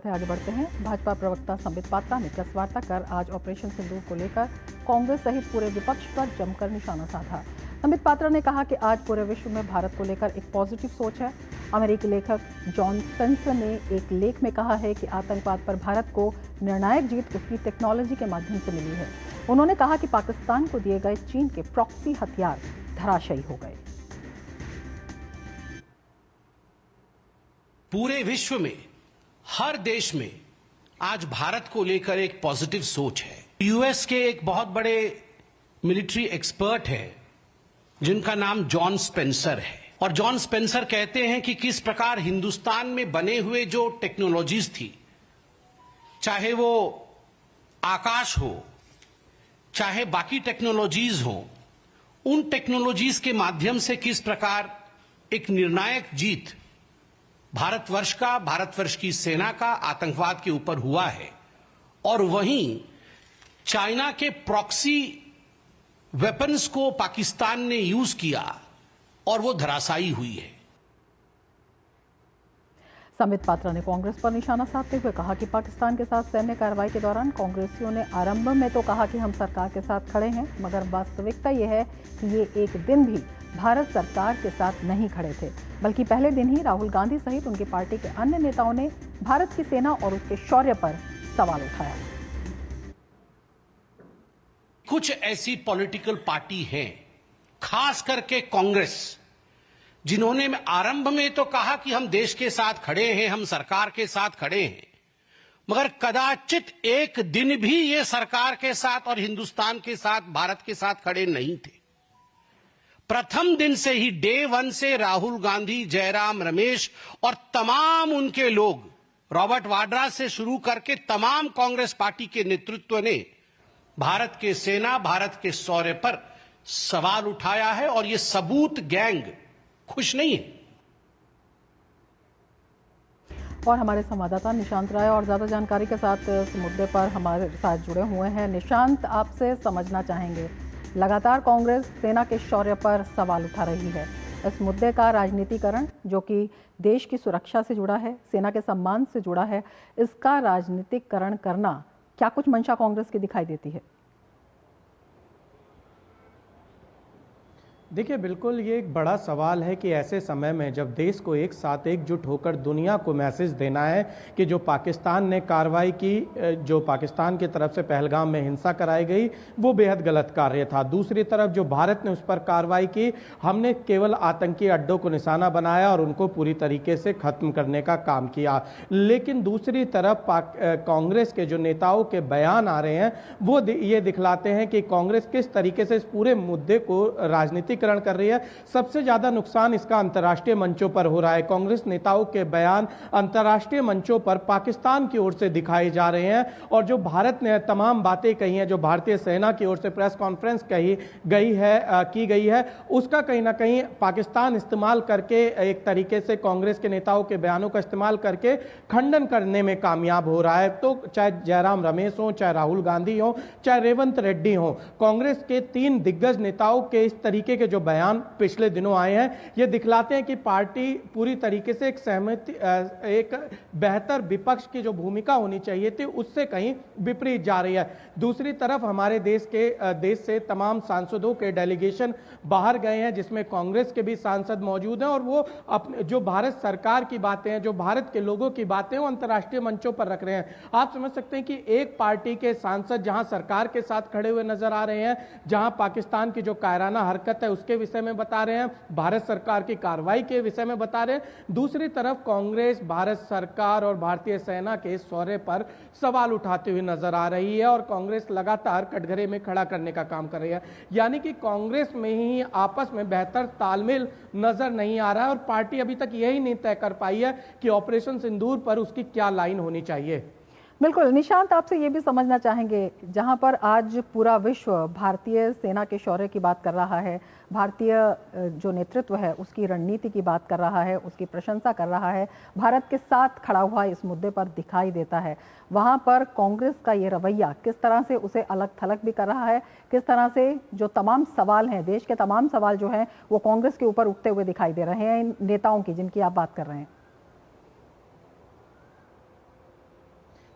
आगे बढ़ते हैं। भाजपा प्रवक्ता संबित पात्रा ने प्रेस वार्ता कर आज ऑपरेशन सिंदूर को लेकर कांग्रेस सहित पूरे विपक्ष पर जमकर निशाना साधा। संबित पात्रा ने कहा कि आज पूरे विश्व में भारत को लेकर एक पॉजिटिव सोच है। अमेरिकी लेखक जॉन स्पेंसर ने एक लेख में कहा है कि आतंकवाद पर भारत को निर्णायक जीत उसकी टेक्नोलॉजी के माध्यम से मिली है। उन्होंने कहा कि पाकिस्तान को दिए गए चीन के प्रॉक्सी हथियार धराशायी हो गए। पूरे विश्व में हर देश में आज भारत को लेकर एक पॉजिटिव सोच है। यूएस के एक बहुत बड़े मिलिट्री एक्सपर्ट हैं जिनका नाम जॉन स्पेंसर है, और जॉन स्पेंसर कहते हैं कि किस प्रकार हिंदुस्तान में बने हुए जो टेक्नोलॉजीज थी, चाहे वो आकाश हो चाहे बाकी टेक्नोलॉजीज हो, उन टेक्नोलॉजीज के माध्यम से किस प्रकार एक निर्णायक जीत भारतवर्ष का, भारतवर्ष की सेना का आतंकवाद के ऊपर हुआ है। और वहीं चाइना के प्रॉक्सी वेपन्स को पाकिस्तान ने यूज किया और वो धराशायी हुई है। संबित पात्रा ने कांग्रेस पर निशाना साधते हुए कहा कि पाकिस्तान के साथ सैन्य कार्रवाई के दौरान कांग्रेसियों ने आरंभ में तो कहा कि हम सरकार के साथ खड़े हैं, मगर वास्तविकता यह है कि ये एक दिन भी भारत सरकार के साथ नहीं खड़े थे, बल्कि पहले दिन ही राहुल गांधी सहित उनकी पार्टी के अन्य नेताओं ने भारत की सेना और उसके शौर्य पर सवाल उठाया। कुछ ऐसी पॉलिटिकल पार्टी हैं, खास करके कांग्रेस, जिन्होंने आरंभ में तो कहा कि हम देश के साथ खड़े हैं, हम सरकार के साथ खड़े हैं, मगर कदाचित एक दिन भी ये सरकार के साथ और हिंदुस्तान के साथ, भारत के साथ खड़े नहीं थे। प्रथम दिन से ही, डे वन से राहुल गांधी, जयराम रमेश और तमाम उनके लोग, रॉबर्ट वाड्रा से शुरू करके तमाम कांग्रेस पार्टी के नेतृत्व ने भारत के सेना, भारत के शौर्य पर सवाल उठाया है, और ये सबूत गैंग खुश नहीं है। और हमारे संवाददाता निशांत राय और ज्यादा जानकारी के साथ इस मुद्दे पर हमारे साथ जुड़े हुए हैं। निशांत, आपसे समझना चाहेंगे, लगातार कांग्रेस सेना के शौर्य पर सवाल उठा रही है। इस मुद्दे का राजनीतिकरण, जो कि देश की सुरक्षा से जुड़ा है, सेना के सम्मान से जुड़ा है, इसका राजनीतिकरण करना क्या कुछ मंशा कांग्रेस की दिखाई देती है? देखिए, बिल्कुल ये एक बड़ा सवाल है कि ऐसे समय में जब देश को एक साथ एकजुट होकर दुनिया को मैसेज देना है कि जो पाकिस्तान ने कार्रवाई की, जो पाकिस्तान की तरफ से पहलगाम में हिंसा कराई गई, वो बेहद गलत कार्य था। दूसरी तरफ जो भारत ने उस पर कार्रवाई की, हमने केवल आतंकी अड्डों को निशाना बनाया और उनको पूरी तरीके से खत्म करने का काम किया। लेकिन दूसरी तरफ कांग्रेस के जो नेताओं के बयान आ रहे हैं, वो ये दिखलाते हैं कि कांग्रेस किस तरीके से इस पूरे मुद्दे को राजनीतिक कर रही है। सबसे ज्यादा नुकसान इसका अंतर्राष्ट्रीय मंचों पर हो रहा है। कांग्रेस नेताओं के बयान अंतर्राष्ट्रीय मंचों पर पाकिस्तान की ओर से दिखाए जा रहे हैं, और जो भारत ने तमाम बातें कही हैं, जो भारतीय सेना की ओर से प्रेस कॉन्फ्रेंस की गई है, उसका कहीं ना कहीं पाकिस्तान इस्तेमाल करके, एक तरीके से कांग्रेस के नेताओं के बयानों का इस्तेमाल करके खंडन करने में कामयाब हो रहा है। तो चाहे जयराम रमेश हो, चाहे राहुल गांधी हो, चाहे रेवंत रेड्डी हो, कांग्रेस के 3 दिग्गज नेताओं के इस तरीके के जो बयान पिछले दिनों आए हैं, ये दिखलाते हैं कि पार्टी पूरी तरीके से एक बेहतर विपक्ष की जो भूमिका होनी चाहिए थी, उससे कहीं विपरीत जा रही है। दूसरी तरफ हमारे देश से तमाम सांसदों के डेलीगेशन बाहर गए हैं, जिसमें कांग्रेस के भी सांसद मौजूद हैं, और वो अपने जो भारत सरकार की बातें हैं, जो भारत के लोगों की बातें हैं, वो अंतर्राष्ट्रीय मंचों पर रख रहे हैं। आप समझ सकते हैं कि एक पार्टी के सांसद जहां सरकार के साथ खड़े हुए नजर आ रहे हैं, जहां पाकिस्तान की जो कायराना हरकत है उसके विषय में बता रहे हैं, भारत सरकार की कार्रवाई के विषय में बता रहे हैं। दूसरी तरफ कांग्रेस भारत सरकार और भारतीय सेना के शौर्य पर सवाल उठाते हुए नजर आ रही है, और कांग्रेस लगातार कटघरे में खड़ा करने का काम कर रही है। यानी कि कांग्रेस में ही आपस में बेहतर तालमेल नजर नहीं आ रहा है, और पार्टी अभी तक यही नहीं तय कर पाई है कि ऑपरेशन सिंदूर पर उसकी क्या लाइन होनी चाहिए। बिल्कुल निशांत, आपसे ये भी समझना चाहेंगे, जहां पर आज पूरा विश्व भारतीय सेना के शौर्य की बात कर रहा है, भारतीय जो नेतृत्व है उसकी रणनीति की बात कर रहा है, उसकी प्रशंसा कर रहा है, भारत के साथ खड़ा हुआ इस मुद्दे पर दिखाई देता है, वहां पर कांग्रेस का ये रवैया किस तरह से उसे अलग थलग भी कर रहा है, किस तरह से जो तमाम सवाल हैं, देश के तमाम सवाल जो हैं वो कांग्रेस के ऊपर उठते हुए दिखाई दे रहे हैं इन नेताओं की जिनकी आप बात कर रहे हैं?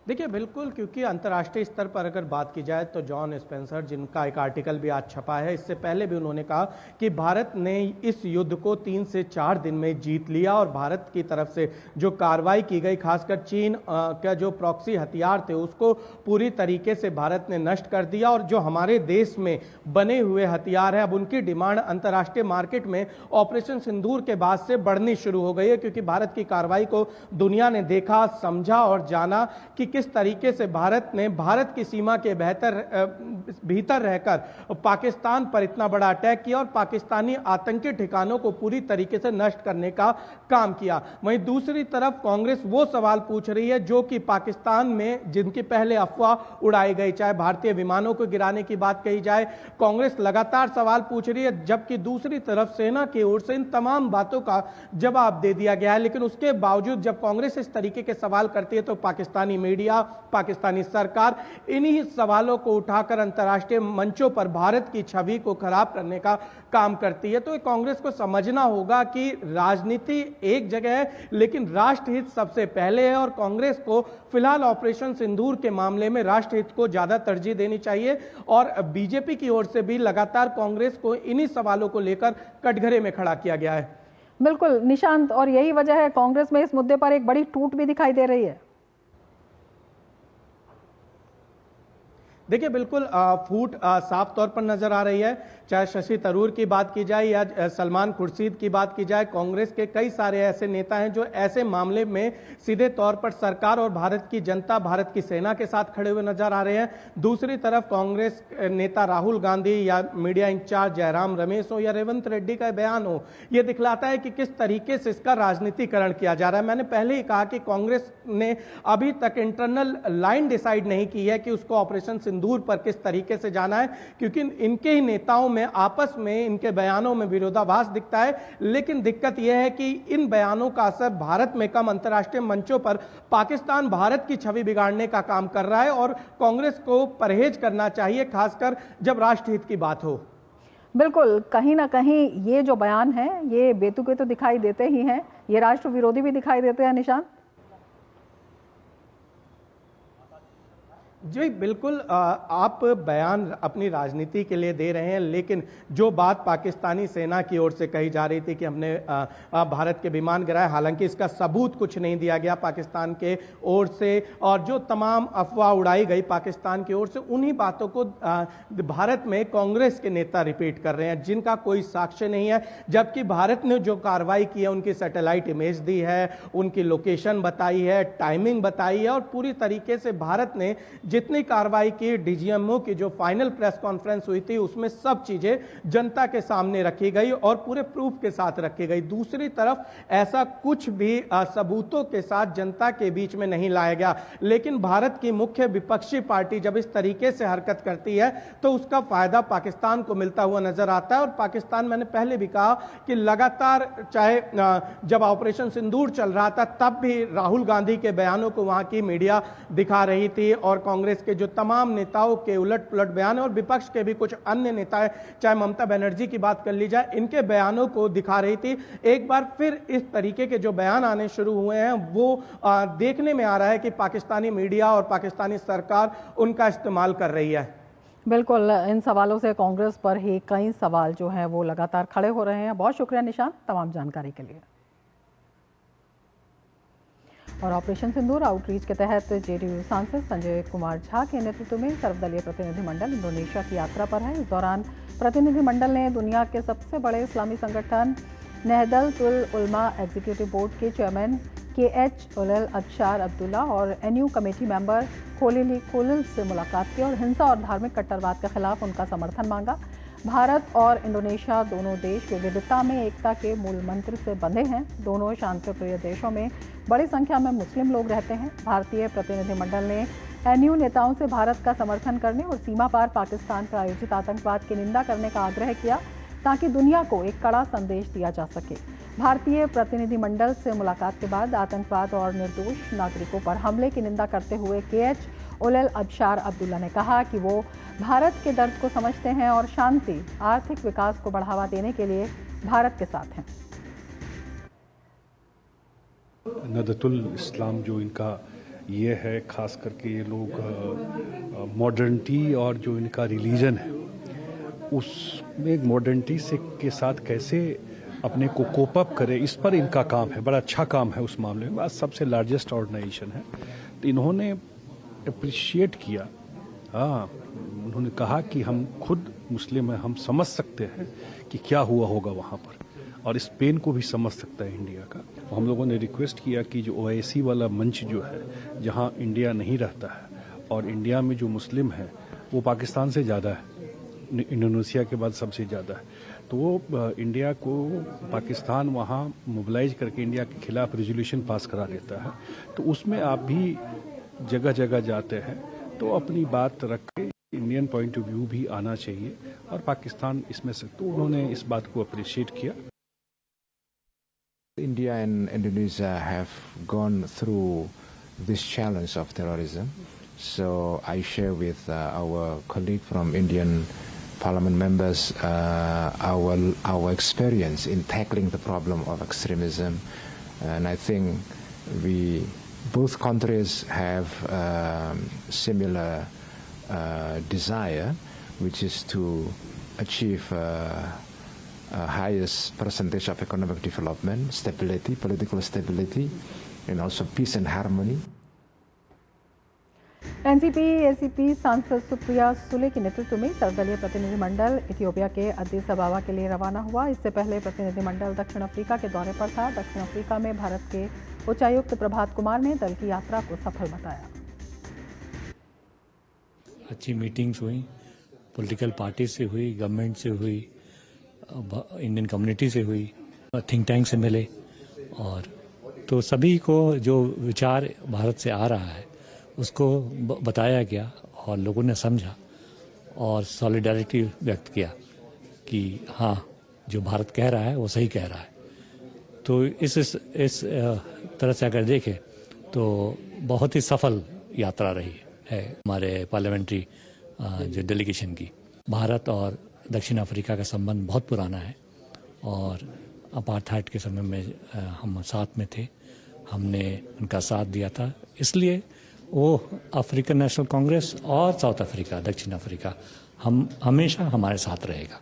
देखिए बिल्कुल, क्योंकि अंतर्राष्ट्रीय स्तर पर अगर बात की जाए तो जॉन स्पेंसर, जिनका एक आर्टिकल भी आज छपा है, इससे पहले भी उन्होंने कहा कि भारत ने इस युद्ध को 3 से 4 दिन में जीत लिया और भारत की तरफ से जो कार्रवाई की गई, खासकर चीन का जो प्रॉक्सी हथियार थे उसको पूरी तरीके से भारत ने नष्ट कर दिया। और जो हमारे देश में बने हुए हथियार हैं, अब उनकी डिमांड अंतर्राष्ट्रीय मार्केट में ऑपरेशन सिंदूर के बाद से बढ़नी शुरू हो गई है, क्योंकि भारत की कार्रवाई को दुनिया ने देखा, समझा और जाना कि किस तरीके से भारत ने भारत की सीमा के भीतर रहकर पाकिस्तान पर इतना बड़ा अटैक किया और पाकिस्तानी आतंकी ठिकानों को पूरी तरीके से नष्ट करने का काम किया। वहीं दूसरी तरफ कांग्रेस वो सवाल पूछ रही है जो कि पाकिस्तान में जिनकी पहले अफवाह उड़ाई गई, चाहे भारतीय विमानों को गिराने की बात कही जाए, कांग्रेस लगातार सवाल पूछ रही है, जबकि दूसरी तरफ सेना की ओर से इन तमाम बातों का जवाब दे दिया गया है। लेकिन उसके बावजूद जब कांग्रेस इस तरीके के सवाल करती है तो पाकिस्तानी मीडिया, पाकिस्तानी सरकार इन्हीं सवालों को उठाकर अंतर्राष्ट्रीय मंचों पर भारत की छवि को खराब करने का काम करती है। तो कांग्रेस को समझना होगा कि राजनीति एक जगह है, लेकिन राष्ट्रहित सबसे पहले है और कांग्रेस को फिलहाल ऑपरेशन सिंदूर के मामले में राष्ट्रहित को ज्यादा तरजीह देनी चाहिए। और बीजेपी की ओर से भी लगातार कांग्रेस को इन्हीं सवालों को लेकर कटघरे में खड़ा किया गया है। बिल्कुल निशांत, और यही वजह है कांग्रेस में इस मुद्दे पर एक बड़ी टूट भी दिखाई दे रही है। देखिए बिल्कुल फूट साफ तौर पर नजर आ रही है, चाहे शशि थरूर की बात की जाए या सलमान खुर्शीद की बात की जाए। कांग्रेस के कई सारे ऐसे नेता हैं जो ऐसे मामले में सीधे तौर पर सरकार और भारत की जनता, भारत की सेना के साथ खड़े हुए नजर आ रहे हैं। दूसरी तरफ कांग्रेस नेता राहुल गांधी या मीडिया इंचार्ज जयराम रमेश हो या रेवंत रेड्डी का बयान हो, यह दिखलाता है कि किस तरीके से इसका राजनीतिकरण किया जा रहा है। मैंने पहले ही कहा कि कांग्रेस ने अभी तक इंटरनल लाइन डिसाइड नहीं की है कि उसको ऑपरेशन सिंदूर पर किस तरीके से जाना है, क्योंकि इनके ही नेताओं में आपस में इनके बयानों में विरोधाभास दिखता है। लेकिन दिक्कत यह है कि इन बयानों का असर भारत में कम, अंतर्राष्ट्रीय मंचों पर पाकिस्तान भारत की छवि बिगाड़ने का काम कर रहा है और कांग्रेस को परहेज करना चाहिए, खासकर जब राष्ट्रहित की बात हो। बिल्कुल, कहीं ना कहीं ये जो बयान है ये बेतुके तो दिखाई देते ही हैं, ये राष्ट्र विरोधी भी दिखाई देते हैं निशांत। जी बिल्कुल, आप बयान अपनी राजनीति के लिए दे रहे हैं, लेकिन जो बात पाकिस्तानी सेना की ओर से कही जा रही थी कि हमने भारत के विमान गिराए, हालांकि इसका सबूत कुछ नहीं दिया गया पाकिस्तान के ओर से, और जो तमाम अफवाह उड़ाई गई पाकिस्तान की ओर से, उन्हीं बातों को भारत में कांग्रेस के नेता रिपीट कर रहे हैं जिनका कोई साक्ष्य नहीं है। जबकि भारत ने जो कार्रवाई की है, उनकी सैटेलाइट इमेज दी है, उनकी लोकेशन बताई है, टाइमिंग बताई है और पूरी तरीके से भारत ने जितनी कार्रवाई की, डीजीएमओ की जो फाइनल प्रेस कॉन्फ्रेंस हुई थी उसमें सब चीजें जनता के सामने रखी गई और पूरे प्रूफ के साथ रखी गई। दूसरी तरफ ऐसा कुछ भी सबूतों के साथ जनता के बीच में नहीं लाया गया। लेकिन भारत की मुख्य विपक्षी पार्टी जब इस तरीके से हरकत करती है तो उसका फायदा पाकिस्तान को मिलता हुआ नजर आता है। और पाकिस्तान, मैंने पहले भी कहा कि लगातार, चाहे जब ऑपरेशन सिंदूर चल रहा था तब भी राहुल गांधी के बयानों को वहां की मीडिया दिखा रही थी और कांग्रेस के जो तमाम नेताओं के उलट पुलट बयान है और विपक्ष के भी कुछ अन्य नेता, चाहे ममता बनर्जी की बात कर ली जाए, इनके बयानों को दिखा रही थी। एक बार फिर इस तरीके के जो बयान आने शुरू हुए हैं वो देखने में आ रहा है कि पाकिस्तानी मीडिया और पाकिस्तानी सरकार उनका इस्तेमाल कर रही है। बिल्कुल, इन सवालों से कांग्रेस पर ही कई सवाल जो हैं वो लगातार खड़े हो रहे हैं। बहुत शुक्रिया निशांत तमाम जानकारी के लिए। और ऑपरेशन सिंदूर आउटरीच के तहत जेडीयू सांसद संजय कुमार झा के नेतृत्व में सर्वदलीय प्रतिनिधिमंडल इंडोनेशिया की यात्रा पर है। इस दौरान प्रतिनिधिमंडल ने दुनिया के सबसे बड़े इस्लामी संगठन नहदतुल उलमा एग्जीक्यूटिव बोर्ड के चेयरमैन KH उलल अबशार अब्दुल्ला और NU कमेटी मेंबर खोलिल खोलिल से मुलाकात की और हिंसा और धार्मिक कट्टरवाद के खिलाफ उनका समर्थन मांगा। भारत और इंडोनेशिया दोनों देश विविधता में एकता के मूल मंत्र से बंधे हैं। दोनों शांतिप्रिय देशों में बड़ी संख्या में मुस्लिम लोग रहते हैं। भारतीय प्रतिनिधिमंडल ने NU नेताओं से भारत का समर्थन करने और सीमा पार पाकिस्तान पर आयोजित आतंकवाद की निंदा करने का आग्रह किया ताकि दुनिया को एक कड़ा संदेश दिया जा सके। भारतीय प्रतिनिधिमंडल से मुलाकात के बाद आतंकवाद और निर्दोष नागरिकों पर हमले की निंदा करते हुए KH उलल अबशार अब्दुल्ला ने कहा कि वो भारत के दर्द को समझते हैं और शांति, आर्थिक विकास को बढ़ावा देने के लिए भारत के साथ हैं। नहदतुल इस्लाम जो इनका ये है खास करके ये लोग मॉडर्निटी और जो इनका रिलीजन है उसमें मॉडर्निटी से के साथ कैसे अपने को कोप अप करे, इस पर इनका काम है। बड़ा अच्छा काम है उस मामले में। आज सबसे लार्जेस्ट ऑर्गेनाइजेशन है, तो इन्होंने अप्रिशिएट किया। हाँ, उन्होंने कहा कि हम खुद मुस्लिम हैं, हम समझ सकते हैं कि क्या हुआ होगा वहाँ पर, और इस पेन को भी समझ सकता है इंडिया का। हम लोगों ने रिक्वेस्ट किया कि जो ओआईसी वाला मंच जो है, जहाँ इंडिया नहीं रहता है और इंडिया में जो मुस्लिम है वो पाकिस्तान से ज़्यादा है, इंडोनेशिया के बाद सबसे ज़्यादा है, तो वो इंडिया को पाकिस्तान वहाँ मोबिलाइज करके इंडिया के खिलाफ रेजोल्यूशन पास करा देता है। तो उसमें आप भी जगह जगह जाते हैं तो अपनी बात रख के इंडियन पॉइंट ऑफ व्यू भी आना चाहिए, और पाकिस्तान इसमें से, तो उन्होंने इस बात को अप्रिशिएट किया। India and Indonesia have gone through this challenge of terrorism. So I share with our colleague from Indian Parliament members our experience in tackling the problem of extremism, and I think both countries have similar desire, which is to achieve highest percentage of economic development, stability, political stability, and also peace and harmony. NCP सांसद सुप्रिया सुले के नेतृत्व में सर्वदलीय प्रतिनिधिमंडल Ethiopia के अद्दिस अबाबा के लिए रवाना हुआ। इससे पहले प्रतिनिधिमंडल दक्षिण अफ्रीका के दौरे पर था। दक्षिण अफ्रीका में भारत के उच्चायुक्त प्रभात कुमार ने दल की यात्रा को सफल बताया। अच्छी मीटिंग्स हुई, पॉलिटिकल पार्टी से हुई, गवर्नमेंट से हुई, इंडियन कम्युनिटी से हुई, थिंक टैंक से मिले, और तो सभी को जो विचार भारत से आ रहा है उसको बताया गया और लोगों ने समझा और सॉलिडारिटी व्यक्त किया कि हाँ, जो भारत कह रहा है वो सही कह रहा है। तो इस तरह से अगर देखें तो बहुत ही सफल यात्रा रही है हमारे पार्लियामेंट्री जो डेलीगेशन की। भारत और दक्षिण अफ्रीका का संबंध बहुत पुराना है और अपार्थाइड के समय में हम साथ में थे, हमने उनका साथ दिया था, इसलिए वो अफ्रीकन नेशनल कांग्रेस और साउथ अफ्रीका, दक्षिण अफ्रीका हम हमेशा हमारे साथ रहेगा।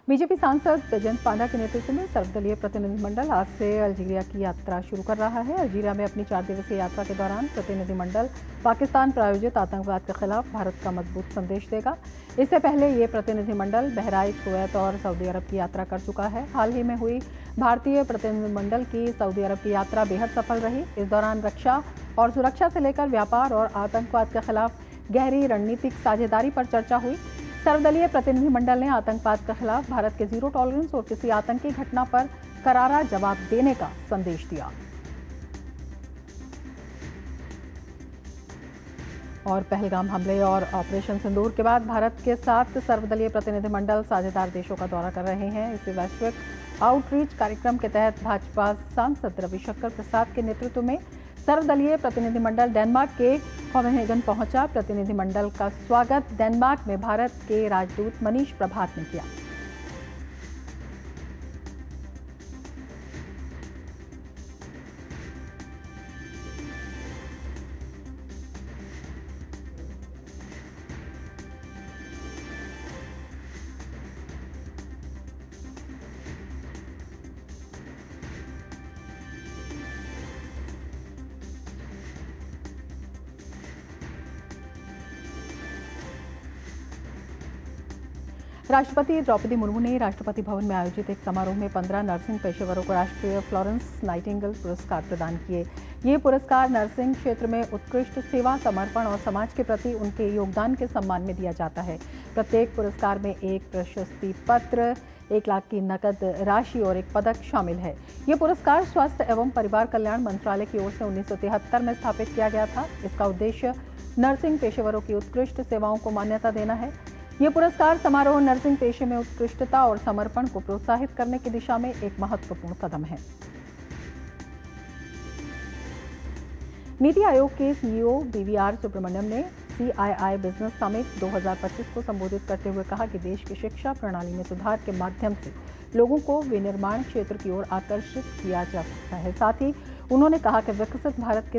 बीजेपी सांसद बैजयंत पांडा के नेतृत्व में सर्वदलीय प्रतिनिधिमंडल आज से अल्जीरिया की यात्रा शुरू कर रहा है। अल्जीरिया में अपनी 4 दिवसीय यात्रा के दौरान प्रतिनिधिमंडल पाकिस्तान प्रायोजित आतंकवाद के खिलाफ भारत का मजबूत संदेश देगा। इससे पहले ये प्रतिनिधिमंडल बहराइच, कुवैत और सऊदी अरब की यात्रा कर चुका है। हाल ही में हुई भारतीय प्रतिनिधिमंडल की सऊदी अरब की यात्रा बेहद सफल रही। इस दौरान रक्षा और सुरक्षा से लेकर व्यापार और आतंकवाद के खिलाफ गहरी रणनीतिक साझेदारी पर चर्चा हुई। सर्वदलीय प्रतिनिधिमंडल ने आतंकवाद के खिलाफ भारत के जीरो टॉलरेंस और किसी आतंकी घटना पर करारा जवाब देने का संदेश दिया। और पहलगाम हमले और ऑपरेशन सिंदूर के बाद भारत के 7 सर्वदलीय प्रतिनिधिमंडल साझेदार देशों का दौरा कर रहे हैं। इस वैश्विक आउटरीच कार्यक्रम के तहत भाजपा सांसद रविशंकर प्रसाद के नेतृत्व में सर्वदलीय प्रतिनिधिमंडल डेनमार्क के कोपेनहेगन पहुंचा। प्रतिनिधिमंडल का स्वागत डेनमार्क में भारत के राजदूत मनीष प्रभात ने किया। राष्ट्रपति द्रौपदी मुर्मू ने राष्ट्रपति भवन में आयोजित एक समारोह में 15 नर्सिंग पेशेवरों को राष्ट्रीय फ्लोरेंस नाइटिंगेल पुरस्कार प्रदान किए। ये पुरस्कार नर्सिंग क्षेत्र में उत्कृष्ट सेवा, समर्पण और समाज के प्रति उनके योगदान के सम्मान में दिया जाता है। प्रत्येक पुरस्कार में एक प्रशस्ति पत्र, 1 लाख की नकद राशि और एक पदक शामिल है। ये पुरस्कार स्वास्थ्य एवं परिवार कल्याण मंत्रालय की ओर से 1973 में स्थापित किया गया था। इसका उद्देश्य नर्सिंग पेशेवरों की उत्कृष्ट सेवाओं को मान्यता देना है। ये पुरस्कार समारोह नर्सिंग पेशे में उत्कृष्टता और समर्पण को प्रोत्साहित करने की दिशा में एक महत्वपूर्ण कदम है। नीति आयोग के सीईओ बीवीआर सुब्रमण्यम ने CII बिजनेस समिट 2025 को संबोधित करते हुए कहा कि देश की शिक्षा प्रणाली में सुधार के माध्यम से लोगों को विनिर्माण क्षेत्र की ओर आकर्षित किया जा सकता है। साथ ही उन्होंने कहा कि विकसित भारत के